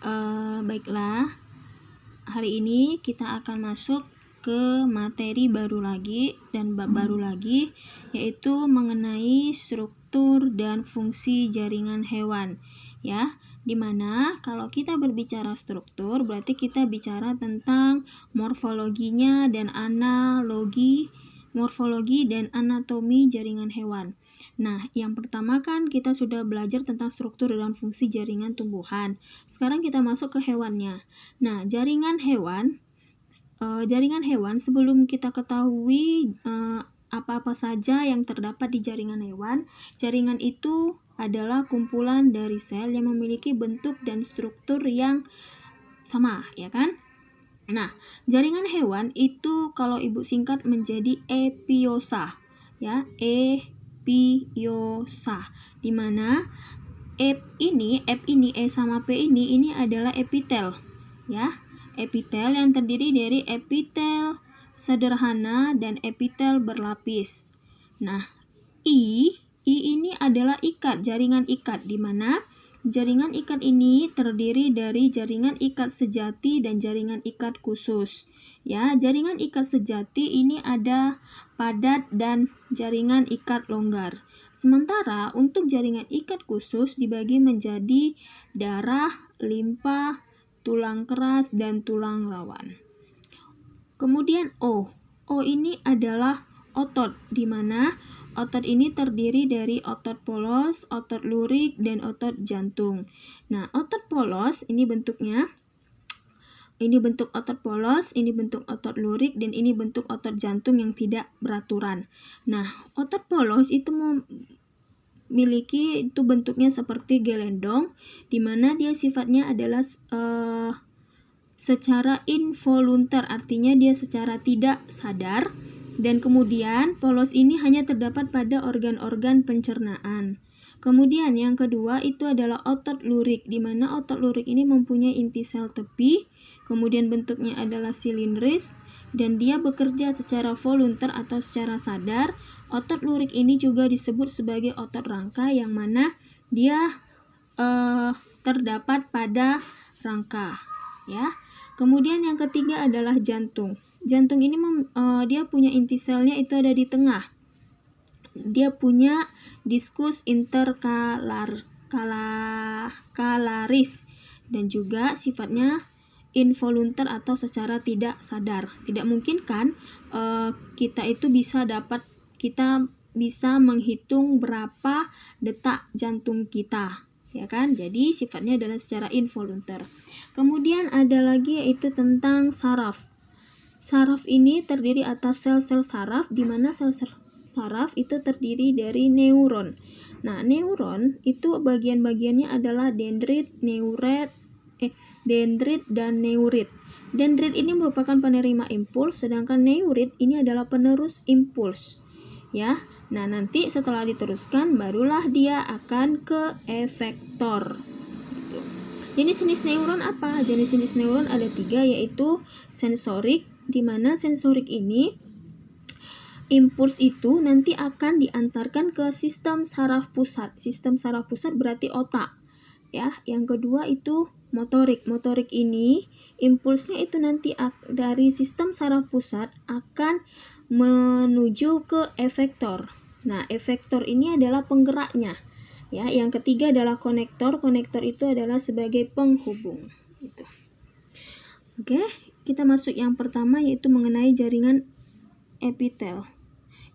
Baiklah, hari ini kita akan masuk ke materi baru lagi dan bab baru lagi, yaitu mengenai struktur dan fungsi jaringan hewan, ya. Dimana kalau kita berbicara struktur, berarti kita bicara tentang morfologi dan anatomi jaringan hewan. Nah, yang pertama kan kita sudah belajar tentang struktur dan fungsi jaringan tumbuhan. Sekarang kita masuk ke hewannya. Nah, jaringan hewan sebelum kita ketahui apa-apa saja yang terdapat di jaringan hewan, jaringan itu adalah kumpulan dari sel yang memiliki bentuk dan struktur yang sama, ya kan? Nah, jaringan hewan itu kalau Ibu singkat menjadi epiosa, ya, epiosa, di mana E sama P ini adalah epitel, ya. Epitel yang terdiri dari epitel sederhana dan epitel berlapis. Nah, I ini adalah jaringan ikat, di mana jaringan ikat ini terdiri dari jaringan ikat sejati dan jaringan ikat khusus. Ya, jaringan ikat sejati ini ada padat dan jaringan ikat longgar. Sementara untuk jaringan ikat khusus dibagi menjadi darah, limpa, tulang keras, dan tulang rawan. Kemudian O ini adalah otot, di mana otot ini terdiri dari otot polos, otot lurik, dan otot jantung. Nah, otot polos ini bentuknya, ini bentuk otot polos, ini bentuk otot lurik, dan ini bentuk otot jantung yang tidak beraturan. Nah, otot polos itu memiliki itu bentuknya seperti gelendong, di mana dia sifatnya adalah secara involuntar, artinya dia secara tidak sadar. Dan kemudian polos ini hanya terdapat pada organ-organ pencernaan. Kemudian yang kedua itu adalah otot lurik, di mana otot lurik ini mempunyai inti sel tepi, kemudian bentuknya adalah silindris, dan dia bekerja secara voluntar atau secara sadar. Otot lurik ini juga disebut sebagai otot rangka, yang mana dia terdapat pada rangka, ya. Kemudian yang ketiga adalah jantung. Jantung ini dia punya inti selnya itu ada di tengah. Dia punya diskus interkalaris dan juga sifatnya involuntar atau secara tidak sadar. Tidak mungkin kan kita bisa menghitung berapa detak jantung kita, ya kan? Jadi sifatnya adalah secara involuntar. Kemudian ada lagi yaitu tentang saraf. Saraf ini terdiri atas sel-sel saraf, di mana sel saraf itu terdiri dari neuron. Nah, neuron itu bagian-bagiannya adalah dendrit, dan neurit. Dendrit ini merupakan penerima impuls, sedangkan neurit ini adalah penerus impuls, ya. Nah, nanti setelah diteruskan barulah dia akan ke efektor. Jenis-jenis neuron apa? Jenis-jenis neuron ada 3, yaitu sensorik, di mana sensorik ini impuls itu nanti akan diantarkan ke sistem saraf pusat. Sistem saraf pusat berarti otak, ya. Yang kedua itu motorik. Motorik ini impulsnya itu nanti dari sistem saraf pusat akan menuju ke efektor. Nah, efektor ini adalah penggeraknya. Ya, yang ketiga adalah konektor. Konektor itu adalah sebagai penghubung. Gitu. Oke, kita masuk yang pertama yaitu mengenai jaringan epitel.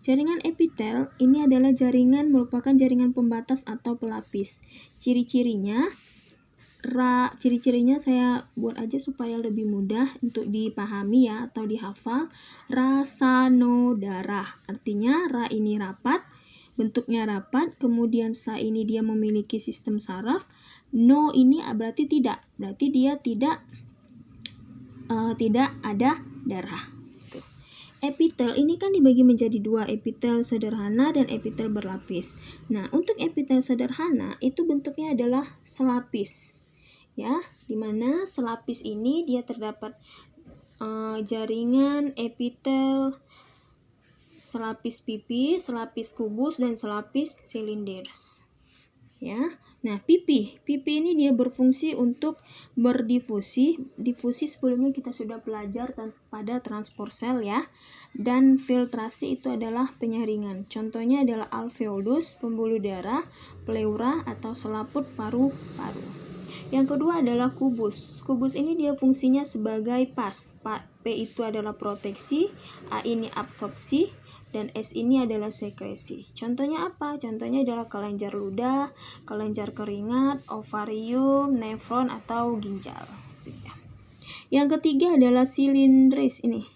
Jaringan epitel ini adalah merupakan jaringan pembatas atau pelapis. Ciri-cirinya saya buat aja supaya lebih mudah untuk dipahami, ya, atau dihafal. Rasanodara, artinya ra ini rapat, bentuknya rapat, kemudian sa ini dia memiliki sistem saraf, no ini berarti tidak, berarti dia tidak ada darah. Tuh. Epitel ini kan dibagi menjadi 2, epitel sederhana dan epitel berlapis. Nah, untuk epitel sederhana itu bentuknya adalah selapis, ya, dimana selapis ini dia terdapat jaringan epitel selapis pipis, selapis kubus, dan selapis silinders, ya. Nah, pipi ini dia berfungsi untuk berdifusi. Difusi sebelumnya kita sudah belajar pada transport sel ya. Dan filtrasi itu adalah penyaringan. Contohnya adalah alveolus, pembuluh darah, pleura atau selaput paru-paru. Yang kedua adalah kubus. Kubus ini dia fungsinya sebagai pas. P itu adalah proteksi, A ini absorpsi, dan S ini adalah sekresi. Contohnya apa? Contohnya adalah kelenjar ludah, kelenjar keringat, ovarium, nefron, atau ginjal. Yang ketiga adalah silindris ini.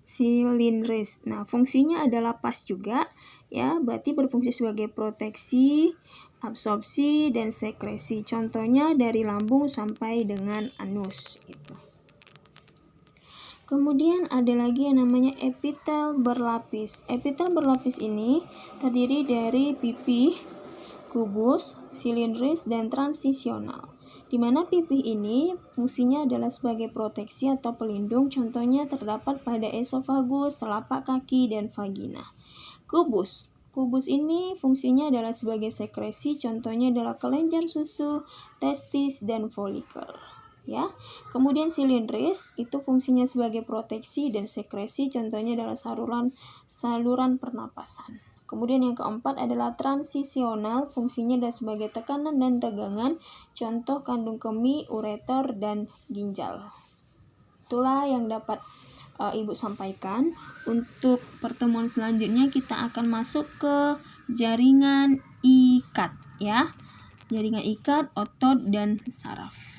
Silindris. Nah, fungsinya adalah pas juga, ya, berarti berfungsi sebagai proteksi, absorpsi, dan sekresi. Contohnya dari lambung sampai dengan anus. Gitu. Kemudian ada lagi yang namanya epitel berlapis. Epitel berlapis ini terdiri dari pipi, kubus, silindris, dan transisional. Di mana pipi ini fungsinya adalah sebagai proteksi atau pelindung, contohnya terdapat pada esofagus, telapak kaki, dan vagina. Kubus ini fungsinya adalah sebagai sekresi, contohnya adalah kelenjar susu, testis, dan folikel. Ya. Kemudian silindris itu fungsinya sebagai proteksi dan sekresi, contohnya adalah saluran pernapasan. Kemudian yang keempat adalah transisional, fungsinya adalah sebagai tekanan dan tegangan, contoh kandung kemih, ureter, dan ginjal. Itulah yang dapat Ibu sampaikan. Untuk pertemuan selanjutnya kita akan masuk ke jaringan ikat ya. Jaringan ikat, otot, dan saraf.